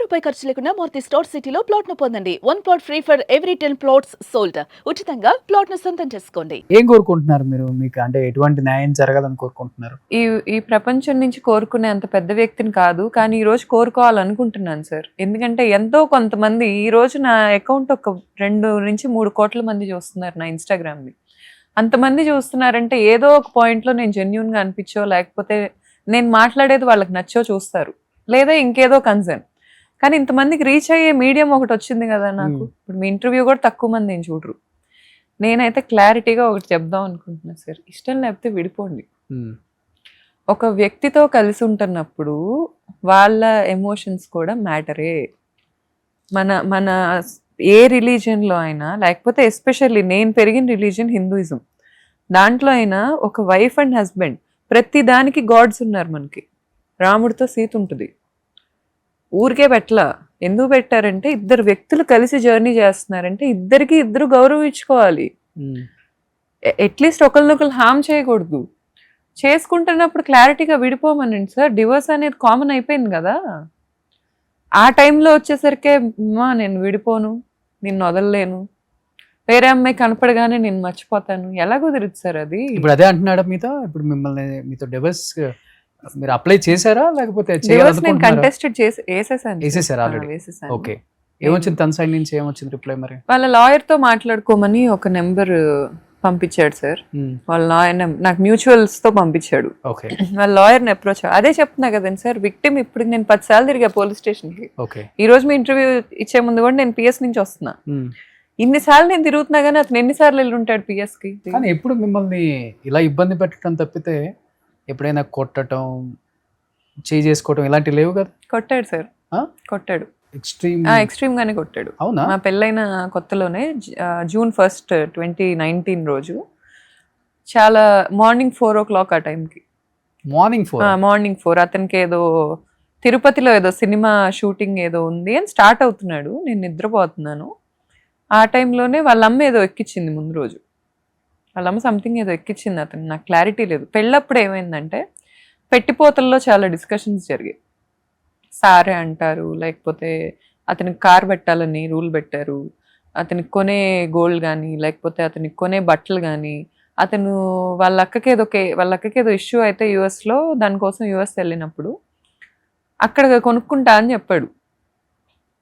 రూపాయి ఖర్చు లేకుండా మూర్తి స్టోర్ సిటీలో ప్లాట్ ను పొందండి. 1 plot free for every 10 plots sold. ఉచితంగా ప్లాట్ ను సొంతం చేసుకోండి. ఏం కోరుకుంటున్నారు మీరు? మీకు అంటే ఎటువంటి న్యాయం జరగాలని కోరుకుంటున్నారు? ఈ ఈ ప్రపంచం నుంచి కోరుకునే అంత పెద్ద వ్యక్తిని కాదు. కానీ ఈ రోజు కోరుకోవాలనుకుంటున్నాను సార్. ఎందుకంటే ఎంతో కొంతమంది ఈ రోజు నా అకౌంట్ ఒక 2-3 కోట్ల మంది చూస్తున్నారు నా ఇన్‌స్టాగ్రామ్‌ని. అంతమంది చూస్తున్నారంటే ఏదో ఒక పాయింట్‌లో నేను జెన్యూన్‌గా అనిపించో, లేకపోతే నేను మాట్లాడేది వాళ్ళకి నచ్చో చూస్తారు. లేదా ఇంకేదో కన్సర్న్. కానీ ఇంతమందికి రీచ్ అయ్యే మీడియం ఒకటి వచ్చింది కదా నాకు. ఇప్పుడు మీ ఇంటర్వ్యూ కూడా తక్కువ మంది ఏం చూడరు. నేనైతే క్లారిటీగా ఒకటి చెప్దాం అనుకుంటున్నా సార్. ఇష్టం లేకపోతే విడిపోండి. ఒక వ్యక్తితో కలిసి ఉంటున్నప్పుడు వాళ్ళ ఎమోషన్స్ కూడా మ్యాటరే. మన మన ఏ రిలీజియన్లో అయినా, లేకపోతే ఎస్పెషల్లీ నేను పెరిగిన రిలీజియన్ హిందూయిజం, దాంట్లో అయినా ఒక వైఫ్ అండ్ హస్బెండ్ ప్రతి దానికి గాడ్స్ ఉన్నారు మనకి. రాముడితో సీత ఉంటుంది. ఊరికే పెట్టలా. ఎందుకు పెట్టారంటే ఇద్దరు వ్యక్తులు కలిసి జర్నీ చేస్తున్నారంటే ఇద్దరికి ఇద్దరు గౌరవం ఇచ్చుకోవాలి. అట్లీస్ట్ ఒకరినొకరు హామ్ చేయకూడదు. చేసుకుంటున్నప్పుడు క్లారిటీగా విడిపోమనండి సార్. డివోర్స్ అనేది కామన్ అయిపోయింది కదా. ఆ టైంలో వచ్చేసరికి నేను విడిపోను, నిన్ను వదలలేను, వేరే అమ్మాయి కనపడగానే నేను మర్చిపోతాను, ఎలా కుదిరిద్ది సార్ అది? ఇప్పుడు అదే అంటున్నాడా మీతో? ఇప్పుడు మిమ్మల్ని మీతో డివోర్స్ మీరు అప్లై చేశారా లేకపోతే నేను కంటెస్టెడ్ వేసేసారా ఆల్రెడీ? ఓకే. ఏమొచ్చింది తన సైడ్ నుంచి? ఏమొచ్చింది రిప్లై మరి? వాళ్ళ లాయర్ తో మాట్లాడుకోమని ఒక నెంబర్ పంపించాడు సార్. వాళ్ళ లాయర్ నాకు మ్యూచువల్స్ తో పంపించాడు. ఓకే. వాళ్ళ లాయర్ని అప్రోచ్. అదే చెప్తున్నా కదండి సార్, విక్టిమ్ ఇప్పుడు నేను 10 సార్లు తిరిగా పోలీస్ స్టేషన్ కి. ఓకే. ఈ రోజు మీ ఇంటర్వ్యూ ఇచ్చే ముందు కూడా నేను పిఎస్ నుంచి వస్తున్నా. ఇన్నిసార్లు నేను తిరుగుతున్నా కానీ అతను ఎన్నిసార్లు వెళ్ళి ఉంటాడు పిఎస్ కి? కానీ ఎప్పుడు మిమ్మల్ని ఇలా ఇబ్బంది పెట్టడం తప్పితే ఎప్పుడైనా కొట్టడం, చేయి చేసుకోవడం ఇలాంటివి లేవు కదా? కొట్టాడు సార్. కొట్టాడు. ఎక్స్ట్రీమ్ గానే కొట్టాడు. అవునా? మా పెళ్ళైన కొత్తలోనే June 1, 2019 రోజు చాలా మార్నింగ్ 4 o'clock ఆ టైంకి. మార్నింగ్ 4 అతనికి ఏదో తిరుపతిలో ఏదో సినిమా షూటింగ్ ఏదో ఉంది అని స్టార్ట్ అవుతున్నాడు. నేను నిద్రపోతున్నాను. ఆ టైంలోనే వాళ్ళ అమ్మ ఏదో ఎక్కించింది ముందు రోజు. వాళ్ళమ్మ సంథింగ్ ఏదో ఎక్కించింది అతను. నాకు క్లారిటీ లేదు. పెళ్ళప్పుడు ఏమైందంటే పెట్టిపోతల్లో చాలా డిస్కషన్స్ జరిగాయి. సారే అంటారు, లేకపోతే అతనికి కార్ పెట్టాలని రూల్ పెట్టారు, అతనికి కొనే గోల్డ్ కానీ, లేకపోతే అతనికి కొనే బట్టలు కానీ, అతను వాళ్ళ అక్కకి ఏదో ఇష్యూ అయితే యూఎస్లో, దానికోసం యూఎస్ వెళ్ళినప్పుడు అక్కడ కొనుక్కుంటా అని చెప్పాడు.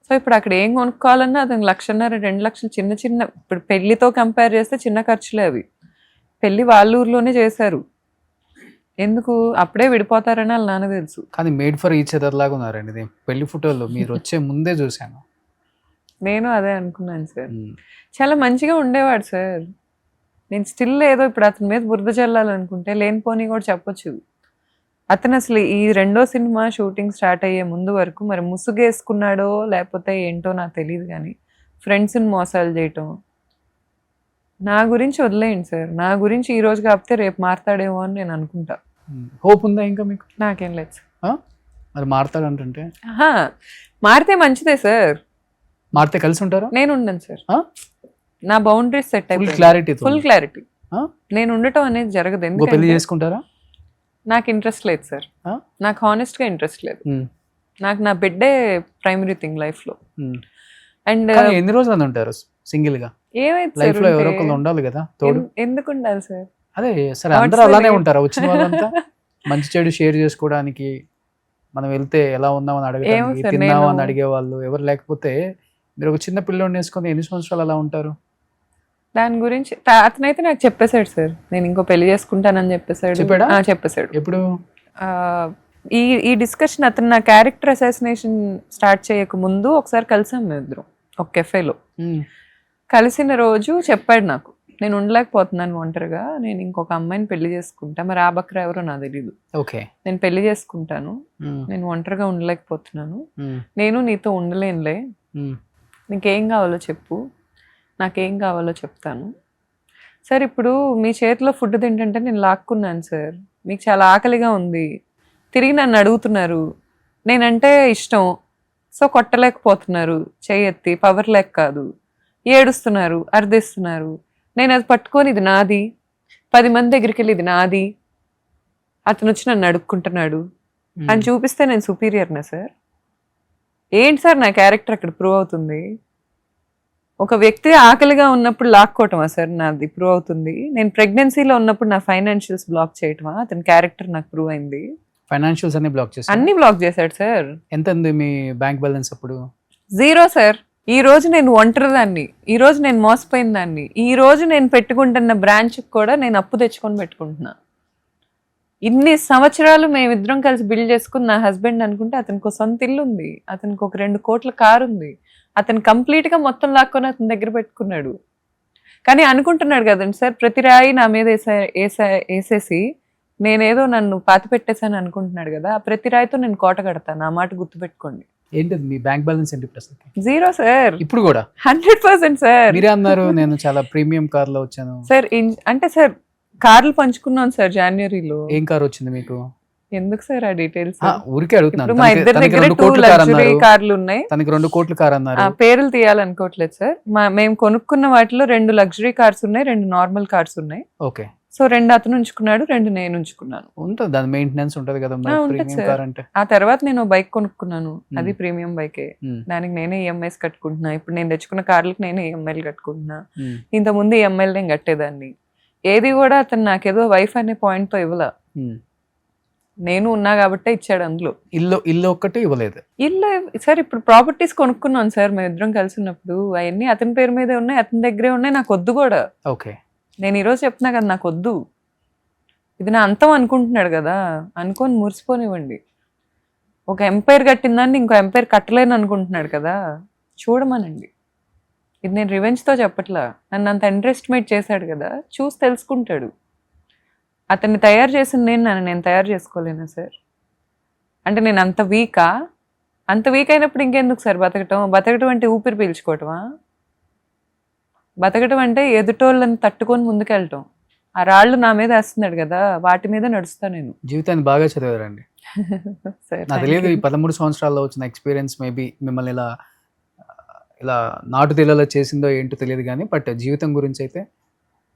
సో ఇప్పుడు అక్కడ ఏం కొనుక్కోవాలన్నా అతనికి 1,50,000 2 లక్షలు చిన్న ఇప్పుడు పెళ్లితో కంపేర్ చేస్తే చిన్న ఖర్చులే అవి. పెళ్లి వాళ్ళ ఊర్లోనే చేశారు. ఎందుకు అప్పుడే విడిపోతారని వాళ్ళ నాన్న తెలుసు. కానీ మేడ్ ఫర్ ఈచ్ అదర్ లాగా ఉన్నారండి పెళ్లి ఫోటోలు. మీరు వచ్చే ముందే చూశాను. నేను అదే అనుకున్నాను సార్. చాలా మంచిగా ఉండేవాడు సార్. నేను స్టిల్ ఏదో ఇప్పుడు అతని మీద బురద చల్లాలనుకుంటే లేనిపోని కూడా చెప్పొచ్చు. అతను అసలు ఈ 2వ సినిమా షూటింగ్ స్టార్ట్ అయ్యే ముందు వరకు మరి ముసుగేసుకున్నాడో లేకపోతే ఏంటో నాకు తెలియదు, కానీ ఫ్రెండ్స్ని మోసాలు చేయటం. నా గురించి వదిలేయండి సార్. నా గురించి ఈ రోజు కాకపోతే రేపు మారతాడేమో అని నేను అనుకుంటా. హోప్ ఉందా ఇంకా మీకు? నాకేం లేదు సార్. మరి మారతాడంటే మారితే మంచిదే సార్. మారితే కలిసి ఉంటారా? నేను ఉండను సార్. నా బౌండరీస్ సెట్ అయిపోయి ఫుల్ క్లారిటీ. నేను ఉండటం అనేది జరగదు. ఎందుకు పెళ్లి చేసుకుంటారా? నాకు ఇంట్రెస్ట్ లేదు సార్. నాకు హానెస్ట్ గా ఇంట్రెస్ట్ లేదు. నాకు నా బిడ్డే ప్రైమరీ థింగ్ లైఫ్ లో. అండ్ ఎన్ని రోజులు ఉంటారు సింగిల్ గా? ఏమైతే లైఫ్ లో ఎవరో ఒకరు ఉండాలి కదా తోడు. ఎందుకు ఉండాలి సార్? అదే సరే, అందరూ అలానే ఉంటారా? వచ్చిన వాళ్ళంతా మంచి చెడు షేర్ చేసుకోవడానికి, మనం వెళ్తే ఎలా ఉన్నామని అడగడానికి, తిన్నామని అడిగేవాళ్ళు ఎవరు లేకపోతే మీరు ఒక చిన్న పిల్లోని వేసుకొని ఎన్ని సంవత్సరాలు అలా ఉంటారు? దాని గురించి అతనైతే నాకు చెప్పేశాడు సార్, నేను ఇంకో పెళ్లి చేసుకుంటానని చెప్పేశాడు. చెప్పేశాడు. ఎప్పుడు? ఈ డిస్కషన్ అతను నా క్యారెక్టర్ అసాసినేషన్ స్టార్ట్ చేయక ముందు ఒకసారి కలిసాం మేము ఇద్దరం ఒక కెఫేలో. కలిసిన రోజు చెప్పాడు నాకు, నేను ఉండలేకపోతున్నాను ఒంటరిగా, నేను ఇంకొక అమ్మాయిని పెళ్లి చేసుకుంటా, మరి ఆ బక్రా ఎవరో నాకు తెలీదు, నేను పెళ్లి చేసుకుంటాను, నేను ఒంటరిగా ఉండలేకపోతున్నాను, నేను నీతో ఉండలేనులే, నీకేం కావాలో చెప్పు, నాకేం కావాలో చెప్తాను. సార్ ఇప్పుడు మీ చేతిలో ఫుడ్ తింటుంటే నేను లాక్కున్నాను సార్, మీకు చాలా ఆకలిగా ఉంది, తిరిగి నన్ను అడుగుతున్నారు, నేనంటే ఇష్టం, సో కొట్టలేకపోతున్నారు, చెయ్యెత్తి పవర్ లేక కాదు, ఏడుస్తున్నారు, అర్థిస్తున్నారు, నేను అది పట్టుకొని ఇది నాది, 10 మంది దగ్గరికి వెళ్ళి ఇది నాది, అతను వచ్చి నన్ను అడుక్కుంటున్నాడు అని చూపిస్తే నేను సుపీరియర్నా సార్? ఏంటి సార్ నా క్యారెక్టర్ అక్కడ ప్రూవ్ అవుతుంది? ఒక వ్యక్తి ఆకలిగా ఉన్నప్పుడు లాక్కోవటమా సార్ నాది ప్రూవ్ అవుతుంది? నేను ప్రెగ్నెన్సీలో ఉన్నప్పుడు నా ఫైనాన్షియల్స్ బ్లాక్ చేయటమా అతని క్యారెక్టర్ నాకు ప్రూవ్ అయింది? ఫైనాన్షియల్స్ అన్ని బ్లాక్ చేశారు. అన్ని బ్లాక్ చేశాడు సార్. ఎంత ఉంది మీ బ్యాంక్ బ్యాలెన్స్ అప్పుడు? 0 సార్. ఈ రోజు నేను ఒంటరిదాన్ని, ఈ రోజు నేను మోసపోయిన దాన్ని, ఈ రోజు నేను పెట్టుకుంటున్న బ్రాంచ్కి కూడా నేను అప్పు తెచ్చుకొని పెట్టుకుంటున్నా. ఇన్ని సంవత్సరాలు మేమిద్దరం కలిసి బిల్డ్ చేసుకుని నా హస్బెండ్ అనుకుంటే అతనికి ఒక సొంత ఇల్లు ఉంది, అతనికి ఒక 2 కోట్ల కారు ఉంది, అతను కంప్లీట్గా మొత్తం లాక్కొని అతని దగ్గర పెట్టుకున్నాడు. కానీ అనుకుంటున్నాడు కదండి సార్, ప్రతి రాయి నా మీద వేసేసి నేనేదో నన్ను పాతి పెట్టేశాను అనుకుంటున్నాడు కదా. ఆ ప్రతి రాయితో నేను కోట కడతాను, ఆ మాట గుర్తుపెట్టుకోండి. ఏంటిది మీ బ్యాంక్ బ్యాలెన్స్ ఏంటి ప్రస్తుతం? 0 సార్. ఇప్పుడు కూడా 100% సార్. మీరే అన్నారు నేను చాలా ప్రీమియం కార్ లో వచ్చాను సార్. అంటే సార్ కార్లు పంచుకున్నాం సార్ జనవరిలో. ఏం కార్ వచ్చింది మీకు? ఎందుకు సార్ ఆ డీటెయిల్స్? ఊరికే అడుగుతున్నాను. మా ఇద్దరి దగ్గర 2 లగ్జరీ కార్లు ఉన్నాయి. తనకి 2 కోట్ల కార్ అన్నారు. పేర్లు తీయాలనుకోవట్లేదు సార్. మేము కొనుక్కున్న వాటిలో 2 లగ్జరీ కార్స్ ఉన్నాయి, 2 నార్మల్ కార్స్ ఉన్నాయి. ఓకే. సో 2 అతను ఉంచుకున్నాడు, 2 నేను ఉంచుకున్నాను. ఉంటుంది, దాని మెయింటెనెన్స్ ఉంటది కదా ప్రీమియం కార్ అంటే. ఆ తర్వాత నేను బైక్ కొనుక్కున్నాను, అది ప్రీమియం బైకే. దానికి నేనే ఈఎంఐస్ కట్టుకుంటున్నా. ఇప్పుడు నేను తెచ్చుకున్న కార్లకు నేనే ఈఎంఐలు కట్టుకుంటున్నా. ఇంతకుముందు ఈఎంఐలు నేను కట్టేదాన్ని. ఏది కూడా అతను నాకేదో వైఫ్ అనే పాయింట్ తో ఇవ్వలా, నేను ఉన్నా కాబట్టే ఇచ్చాడు. అందులో ఇల్లు ఒక్కటే ఇవ్వలేదు. ఇల్లు సార్ ఇప్పుడు ప్రాపర్టీస్ కొనుక్కున్నాను సార్ మేము ఇద్దరం కలిసి ఉన్నప్పుడు. అవన్నీ అతని పేరు మీదే ఉన్నాయి, అతని దగ్గరే ఉన్నాయి. నాకు వద్దు కూడా. ఓకే. నేను ఈరోజు చెప్తున్నా కదా నాకు వద్దు, ఇది నా అంతం అనుకుంటున్నాడు కదా, అనుకొని మురిసిపోనివ్వండి. ఒక ఎంపైర్ కట్టిందాన్ని ఇంకో ఎంపైర్ కట్టలేను అనుకుంటున్నాడు కదా, చూడమనండి. ఇది నేను రివెంజ్తో చెప్పట్లా, నన్ను అంత అండర్ఎస్టిమేట్ చేశాడు కదా, చూసి తెలుసుకుంటాడు. అతన్ని తయారు చేసింది నేను తయారు చేసుకోలేనా సార్? అంటే నేను అంత వీకా? అంత వీక్ అయినప్పుడు ఇంకెందుకు సార్ బతకటం అంటే ఊపిరి పీల్చుకోవటమా? బతకటం అంటే ఎదుటోళ్ళని తట్టుకొని ముందుకెళ్ళటం. ఆ రాళ్ళు నా మీద వేస్తున్నాడు కదా, వాటి మీద నడుస్తా నేను. జీవితాన్ని బాగా చదివారండి. నాకు తెలియదు ఈ 13 సంవత్సరాల్లో వచ్చిన ఎక్స్పీరియన్స్ మేబీ మిమ్మల్ని ఇలా నాటు తెల్లలో చేసిందో ఏంటో తెలియదు కానీ, బట్ జీవితం గురించి అయితే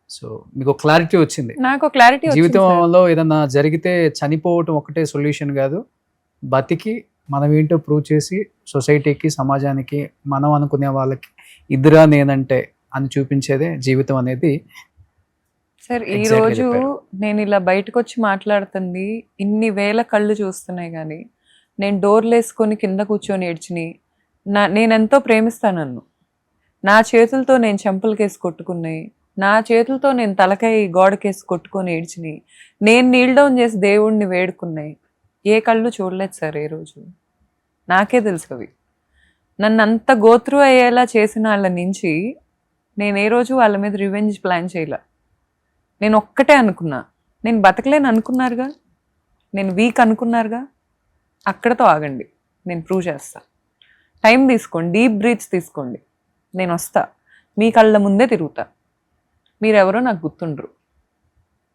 సో మీకు క్లారిటీ వచ్చింది. నాకు క్లారిటీ. జీవితంలో ఏదన్నా జరిగితే చనిపోవటం ఒకటే సొల్యూషన్ కాదు, బతికి మనం ఏంటో ప్రూవ్ చేసి సొసైటీకి, సమాజానికి, మనం అనుకునే వాళ్ళకి ఇద్దరా నేనంటే అని చూపించేదే జీవితం అనేది. సార్ ఈ రోజు నేను ఇలా బయటకు వచ్చి మాట్లాడుతుంది ఇన్ని వేల కళ్ళు చూస్తున్నాయి, కానీ నేను డోర్లు వేసుకొని కింద కూర్చొని ఏడ్చిని. నేనెంతో ప్రేమిస్తాను నన్ను. నా చేతులతో నేను చెంపలకేసి కొట్టుకున్నాయి, నా చేతులతో నేను తలకాయ గోడకేసి కొట్టుకొని ఏడ్చిని, నేను నీల్ డౌన్ చేసి దేవుణ్ణి వేడుకున్నాయి. ఏ కళ్ళు చూడలేదు సార్ ఏ రోజు. నాకే తెలుసు అవి. నన్ను అంత గోత్రు అయ్యేలా చేసిన వాళ్ళ నుంచి నేను ఏ రోజు వాళ్ళ మీద రివెంజ్ ప్లాన్ చేయలే. నేను ఒక్కటే అనుకున్నా, నేను బతకలేను అనుకున్నారుగా, నేను వీక్ అనుకున్నారుగా, అక్కడతో ఆగండి, నేను ప్రూవ్ చేస్తా. టైం తీసుకోండి, డీప్ బ్రీత్స్ తీసుకోండి, నేను వస్తా, మీ కళ్ళ ముందే తిరుగుతా. మీరెవరో నాకు గుర్తుండ్రు.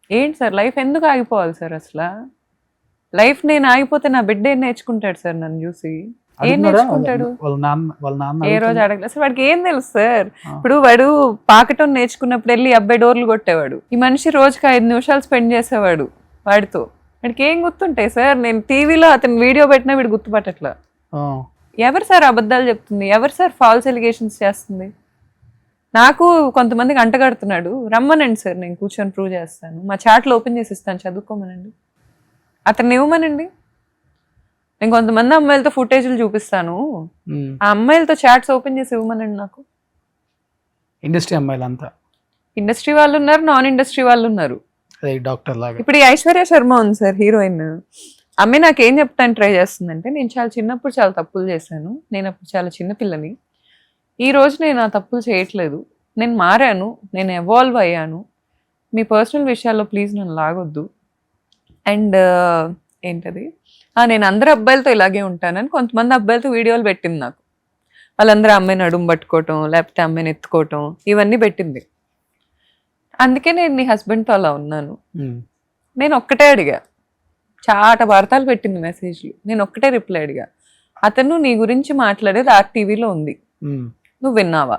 ఏంటి సార్ లైఫ్ ఎందుకు ఆగిపోవాలి సార్? అసలు లైఫ్ నేను ఆగిపోతే నా బిడ్డ ఏం నేర్చుకుంటాడు సార్? నన్ను చూసి ఏం నేర్చుకుంటాడు? ఏ రోజు అడగలేదు అసలు. వాడికి ఏం తెలుసు సార్? ఇప్పుడు వాడు పాకటం నేర్చుకున్నప్పుడు వెళ్ళి అబ్బాయి డోర్లు కొట్టేవాడు. ఈ మనిషి రోజుకి 5 నిమిషాలు స్పెండ్ చేసేవాడు వాడితో. వాడికి ఏం గుర్తుంటాయి సార్? నేను టీవీలో అతను వీడియో పెట్టినా వీడు గుర్తుపట్టట్లా. ఎవరు సార్ అబద్ధాలు చెప్తుంది? ఎవరు సార్ ఫాల్స్ ఎలిగేషన్స్ చేస్తుంది? నాకు కొంతమందికి అంటగడుతున్నాడు. రమ్మనండి సార్, నేను కూర్చొని ప్రూవ్ చేస్తాను. మా చాట్లు ఓపెన్ చేసి ఇస్తాను, చదువుకోమనండి. అతన్ని ఇవ్వమనండి. నేను కొంతమంది అమ్మాయిలతో ఫుటేజ్లు చూపిస్తాను, ఆ అమ్మాయిలతో చాట్స్ ఓపెన్ చేసి ఇవ్వమనండి నాకు. ఇండస్ట్రీ అమ్మాయిలంతా, ఇండస్ట్రీ వాళ్ళు ఉన్నారు, నాన్ ఇండస్ట్రీ వాళ్ళు ఉన్నారు. డాక్టర్ లాగా. ఇప్పుడు ఈ ఐశ్వర్య శర్మ ఉంది సార్, హీరోయిన్. అమ్మాయి నాకేం చెప్తాను ట్రై చేస్తుందంటే, నేను చాలా చిన్నప్పుడు చాలా తప్పులు చేశాను, నేను అప్పుడు చాలా చిన్నపిల్లని, ఈ రోజు నేను ఆ తప్పులు చేయట్లేదు, నేను మారాను, నేను ఎవాల్వ్ అయ్యాను, మీ పర్సనల్ విషయాల్లో ప్లీజ్ నన్ను లాగొద్దు. అండ్ ఏంటది, నేను అందరు అబ్బాయిలతో ఇలాగే ఉంటానని కొంతమంది అబ్బాయిలతో వీడియోలు పెట్టింది నాకు. వాళ్ళందరూ అమ్మాయిని అడుగు పట్టుకోవటం, లేకపోతే అమ్మాయిని ఎత్తుకోవటం, ఇవన్నీ పెట్టింది. అందుకే నేను నీ హస్బెండ్తో అలా ఉన్నాను. నేను ఒక్కటే అడిగా, చాట వార్తలు పెట్టింది మెసేజ్లు, నేను ఒక్కటే రిప్లై అడిగా, అతను నీ గురించి మాట్లాడేది ఆర్టీవీలో ఉంది, నువ్వు విన్నావా?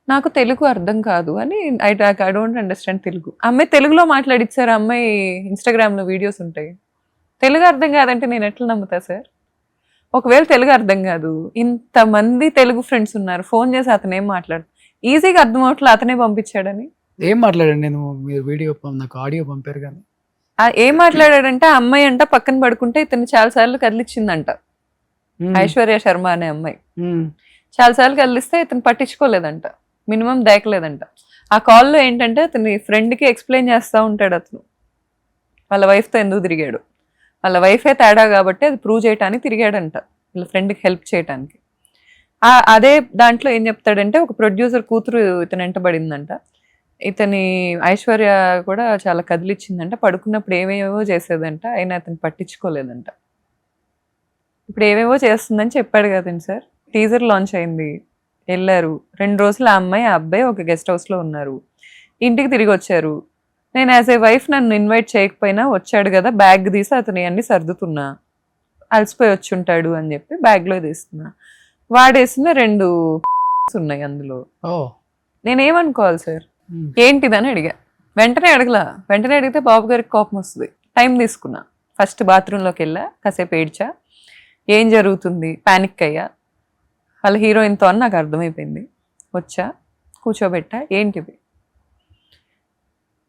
నాకు తెలుగు అర్థం కాదు అని, ఐ డోంట్ అండర్స్టాండ్ తెలుగు. అమ్మాయి తెలుగులో మాట్లాడిచ్చారు, అమ్మాయి ఇన్స్టాగ్రామ్లో వీడియోస్ ఉంటాయి. తెలుగు అర్థం కాదంటే నేను ఎట్లా నమ్ముతా సార్? ఒకవేళ తెలుగు అర్థం కాదు, ఇంతమంది తెలుగు ఫ్రెండ్స్ ఉన్నారు, ఫోన్ చేసి అతను ఏం మాట్లాడు, ఈజీగా అర్థం అవట్లే అతనే పంపించాడని. ఏం మాట్లాడండి, నేను మీరు వీడియో నాకు ఆడియో పంపారు కానీ ఏం మాట్లాడాడంటే ఆ అమ్మాయి అంట పక్కన పడుకుంటే ఇతను చాలా సార్లు కదిలిచ్చిందంట, ఐశ్వర్య శర్మ అనే అమ్మాయి చాలా సార్లు కదిలిస్తే ఇతను పట్టించుకోలేదంట, మినిమం దేకలేదంట. ఆ కాల్లో ఏంటంటే అతని ఫ్రెండ్కి ఎక్స్ప్లెయిన్ చేస్తూ ఉంటాడు అతను వాళ్ళ వైఫ్తో ఎందుకు తిరిగాడు, వాళ్ళ వైఫే తేడా కాబట్టి అది ప్రూవ్ చేయడానికి తిరిగాడంట, వాళ్ళ ఫ్రెండ్కి హెల్ప్ చేయడానికి. అదే దాంట్లో ఏం చెప్తాడంటే ఒక ప్రొడ్యూసర్ కూతురు ఇతను వెంటబడిందంట, ఇతని ఐశ్వర్య కూడా చాలా కదిలిచ్చిందంట, పడుకున్నప్పుడు ఏవేవో చేసేదంట, అయినా అతను పట్టించుకోలేదంట. ఇప్పుడు ఏవేవో చేస్తుందని చెప్పాడు కదండి సార్. టీజర్ లాంచ్ అయింది, వెళ్ళారు, 2 రోజులు ఆ అమ్మాయి ఆ అబ్బాయి ఒక గెస్ట్ హౌస్లో ఉన్నారు, ఇంటికి తిరిగి వచ్చారు. నేను యాజ్ ఏ వైఫ్ నన్ను ఇన్వైట్ చేయకపోయినా వచ్చాడు కదా, బ్యాగ్ తీసి అతని అన్ని సర్దుతున్నా, అలసిపోయి వచ్చి ఉంటాడు అని చెప్పి బ్యాగ్లో తీస్తున్నా, వాడేసిన 2 ఉన్నాయి అందులో. నేనేమనుకోవాలి సార్, ఏంటిదని అడిగా. వెంటనే అడిగితే బాబు గారికి కోపం వస్తుంది. టైం తీసుకున్నా, ఫస్ట్ బాత్రూంలోకి వెళ్ళా, కాసేపు ఏడ్చా, ఏం జరుగుతుంది పానిక్ అయ్యా, వాళ్ళ హీరోయిన్తో అని నాకు అర్థమైపోయింది. వచ్చా, కూర్చోబెట్టా, ఏంటివి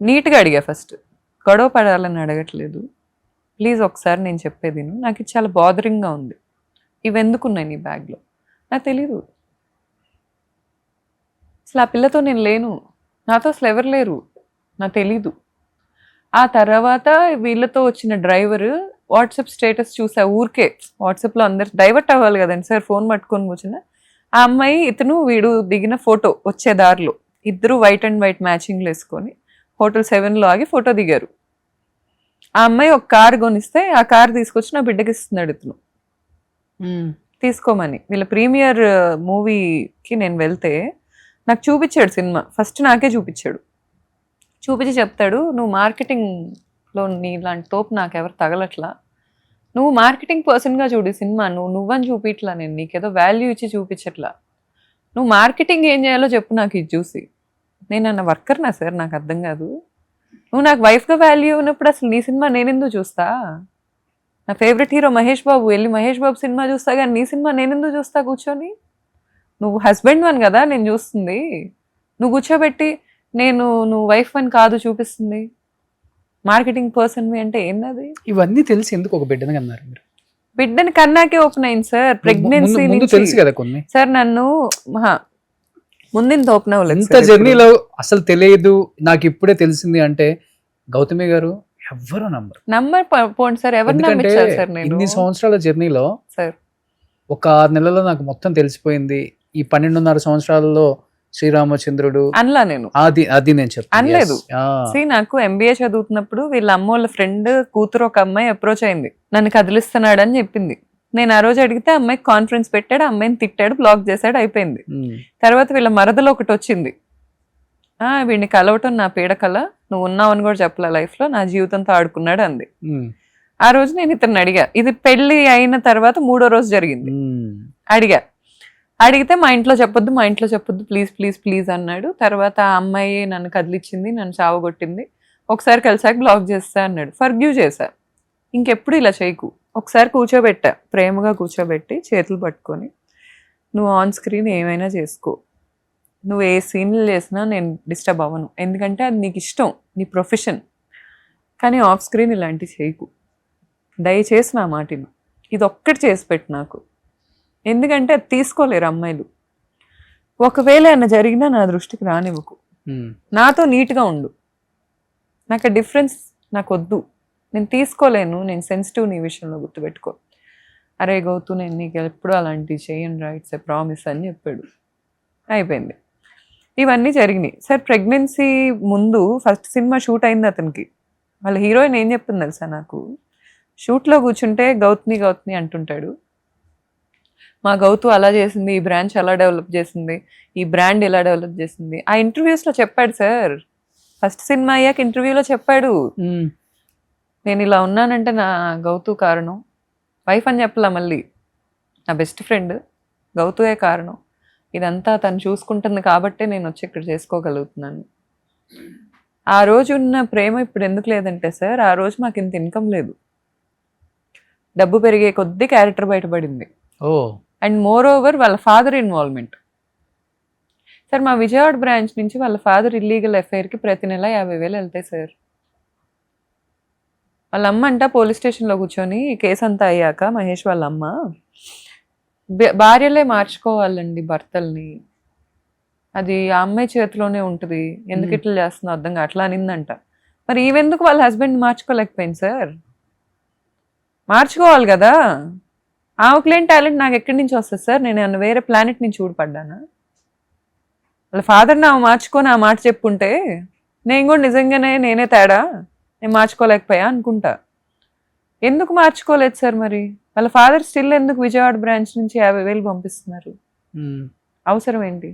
నీట్గా అడిగా. ఫస్ట్ గొడవ పడాలని అడగట్లేదు, ప్లీజ్ ఒకసారి నేను చెప్పేది నాకు ఇది చాలా బాదరింగ్గా ఉంది, ఇవి ఎందుకున్నాయి నీ బ్యాగ్లో, నాకు తెలీదు, అసలు ఆ పిల్లతో నేను లేను, నాతో అసలు ఎవరు లేరు, నాకు తెలీదు. ఆ తర్వాత వీళ్ళతో వచ్చిన డ్రైవర్ వాట్సాప్ స్టేటస్ చూసా, ఊరికే వాట్సాప్లో అందరు డైవర్ట్ అవ్వాలి కదండి సార్, ఫోన్ పట్టుకొని కూర్చున్నా. ఆ అమ్మాయి ఇతను వీడు దిగిన ఫోటో వచ్చే దారిలో ఇద్దరు వైట్ అండ్ వైట్ మ్యాచింగ్లు వేసుకొని హోటల్ 7లో ఆగి ఫోటో దిగారు. ఆ అమ్మాయి ఒక కార్ కొనిస్తే ఆ కార్ తీసుకొచ్చి నా బిడ్డకి ఇస్తున్నాడు ఇతను, తీసుకోమని. వీళ్ళ ప్రీమియర్ మూవీకి నేను వెళ్తే నాకు చూపించాడు సినిమా, ఫస్ట్ నాకే చూపించాడు, చూపించి చెప్తాడు, నువ్వు మార్కెటింగ్లో నీ ఇలాంటి తోపు నాకు ఎవరు తగలట్లా, నువ్వు మార్కెటింగ్ పర్సన్గా చూడు సినిమా, నువ్వని చూపించట్లా, నేను నీకేదో వాల్యూ ఇచ్చి చూపించట్లా, నువ్వు మార్కెటింగ్ ఏం చేయాలో చెప్పు నాకు ఇది చూసి. నేను అన్న వర్కర్నా సార్, నాకు అర్థం కాదు, నువ్వు నాకు వైఫ్గా వాల్యూ ఉన్నప్పుడు అసలు నీ సినిమా నేనెందుకు చూస్తా, నా ఫేవరెట్ హీరో మహేష్ బాబు, వెళ్ళి మహేష్ బాబు సినిమా చూస్తా కానీ నీ సినిమా నేనెందుకు చూస్తా కూర్చొని, నువ్వు హస్బెండ్ వన్ కదా నేను చూస్తుంది, నువ్వు కూర్చోబెట్టి నువ్వు వైఫ్ అని కాదు చూపిస్తుంది, మార్కెటింగ్ పర్సన్వి అంటే ఏంటది. ఇవన్నీ తెలిసి ఎందుకు ఒక బిడ్డని అన్నారు మీరు? బిడ్డని కన్నాకే ఓపెన్ అయింది సార్, ప్రెగ్నెన్సీ తెలుసు కదా కొన్ని సార్, నన్ను ముందు ఓపెన్ అవ్వలేదు. ఇంత జర్నీలో అసలు తెలియదు నాకు ఇప్పుడే తెలిసింది అంటే గౌతమి గారు ఎవ్వరు నంబర్ పోండి సార్, ఎవరు నమ్మించారు సార్? నేను ఇన్ని సంవత్సరాల జర్నీలో సార్ ఒక 6 నెలల్లో నాకు మొత్తం తెలిసిపోయింది. ఈ 12.5 సంవత్సరాలలో శ్రీరామచంద్రుడు అనలా నేను అది నేను చెప్తాను అనలేదు. నాకు MBA చదువుతున్నప్పుడు వీళ్ళ అమ్మోళ్ళ ఫ్రెండ్ కూతురు ఒక అమ్మాయి అప్రోచ్ అయింది, నన్ను కదిలిస్తున్నాడు అని చెప్పింది. నేను ఆ రోజు అడిగితే అమ్మాయికి కాన్ఫరెన్స్ పెట్టాడు, అమ్మాయిని తిట్టాడు, బ్లాక్ చేశాడు, అయిపోయింది. తర్వాత వీళ్ళ మరదలో ఒకటి వచ్చింది, వీడిని కలవటం నా పీడకల, నువ్వు ఉన్నావని కూడా చెప్పలే లైఫ్లో, నా జీవితంతో ఆడుకున్నాడు అంది. ఆ రోజు నేను ఇతన్ని అడిగా, ఇది పెళ్లి అయిన తర్వాత 3వ రోజు జరిగింది. అడిగితే మా ఇంట్లో చెప్పొద్దు ప్లీజ్ ప్లీజ్ ప్లీజ్ అన్నాడు. తర్వాత ఆ అమ్మాయి నన్ను కదిలిచ్చింది, నన్ను చావగొట్టింది, ఒకసారి కలిసాక బ్లాక్ చేస్తా అన్నాడు. ఫర్గ్యూ చేశా, ఇంకెప్పుడు ఇలా చేయకు. ఒకసారి కూర్చోబెట్టా, ప్రేమగా కూర్చోబెట్టి చేతులు పట్టుకొని, నువ్వు ఆన్ స్క్రీన్ ఏమైనా చేసుకో, నువ్వు ఏ సీన్లు చేసినా నేను డిస్టర్బ్ అవ్వను, ఎందుకంటే అది నీకు ఇష్టం, నీ ప్రొఫెషన్, కానీ ఆఫ్ స్క్రీన్ ఇలాంటివి చేయకు, దయచేసి నా మాటిను, ఇది ఒక్కటి చేసి పెట్టు నాకు, ఎందుకంటే అది తీసుకోలేరు అమ్మాయిలు. ఒకవేళ ఏమైనా జరిగినా నా దృష్టికి రానివ్వకు, నాతో నీట్గా ఉండు, నాకు ఆ డిఫరెన్స్ నాకు వద్దు, నేను తీసుకోలేను, నేను సెన్సిటివ్ నీ విషయంలో గుర్తుపెట్టుకో. అరే గౌతు, నేను నీకు ఎప్పుడు అలాంటివి చేయను రా, ఇట్స్ ఎ ప్రామిస్ అని చెప్పాడు. అయిపోయింది. ఇవన్నీ జరిగినాయి సార్. ప్రెగ్నెన్సీ ముందు ఫస్ట్ సినిమా షూట్ అయింది అతనికి. వాళ్ళ హీరోయిన్ ఏం చెప్తుంది తెలుసా నాకు, షూట్లో కూర్చుంటే గౌతమి అంటుంటాడు, మా గౌతు అలా చేసింది, ఈ బ్రాంచ్ అలా డెవలప్ చేసింది, ఈ బ్రాండ్ ఇలా డెవలప్ చేసింది. ఆ ఇంటర్వ్యూస్లో చెప్పాడు సార్, ఫస్ట్ సినిమా అయ్యాక ఇంటర్వ్యూలో చెప్పాడు, నేను ఇలా ఉన్నానంటే నా గౌతు కారణం, వైఫ్ అని చెప్పలా, మళ్ళీ నా బెస్ట్ ఫ్రెండ్ గౌతుయే కారణం, ఇదంతా తను చూసుకుంటుంది కాబట్టే నేను వచ్చి ఇక్కడ చేసుకోగలుగుతున్నాను. ఆ రోజు ఉన్న ప్రేమ ఇప్పుడు ఎందుకు లేదంటే సార్, ఆ రోజు మాకు ఇంత ఇన్కమ్ లేదు, డబ్బు పెరిగే కొద్దీ క్యారెక్టర్ బయటపడింది. ఓ అండ్ మోర్ ఓవర్ వాళ్ళ ఫాదర్ ఇన్వాల్వ్మెంట్. సార్ మా విజయవాడ బ్రాంచ్ నుంచి వాళ్ళ ఫాదర్ ఇల్లీగల్ ఎఫ్ఐఆర్కి ప్రతి నెల 50,000 వెళ్తాయి సార్. వాళ్ళ అమ్మ అంట పోలీస్ స్టేషన్లో కూర్చొని కేసు అంతా అయ్యాక మహేష్ వాళ్ళ అమ్మ భార్యలే మార్చుకోవాలండి భర్తల్ని, అది ఆ అమ్మాయి చేతిలోనే ఉంటుంది, ఎందుకు ఇట్లా చేస్తుందో అర్థంగా అట్లా అనిందంట. మరి ఈవెందుకు వాళ్ళ హస్బెండ్ మార్చుకోలేకపోయింది సార్? మార్చుకోవాలి కదా. ఆమెకులేని టాలెంట్ నాకు ఎక్కడి నుంచి వస్తుంది సార్? నేను ఏమన్నా వేరే ప్లానెట్ నుంచి ఊడిపడ్డానా? వాళ్ళ ఫాదర్ నా మార్చుకొని ఆ మాట చెప్పుంటే నేను కూడా నిజంగానే నేనే తేడా, నేను మార్చుకోలేకపోయా అనుకుంటా. ఎందుకు మార్చుకోలేదు సార్? మరి వాళ్ళ ఫాదర్ స్టిల్ ఎందుకు విజయవాడ బ్రాంచ్ నుంచి 50,000 పంపిస్తున్నారు? అవసరం ఏంటి?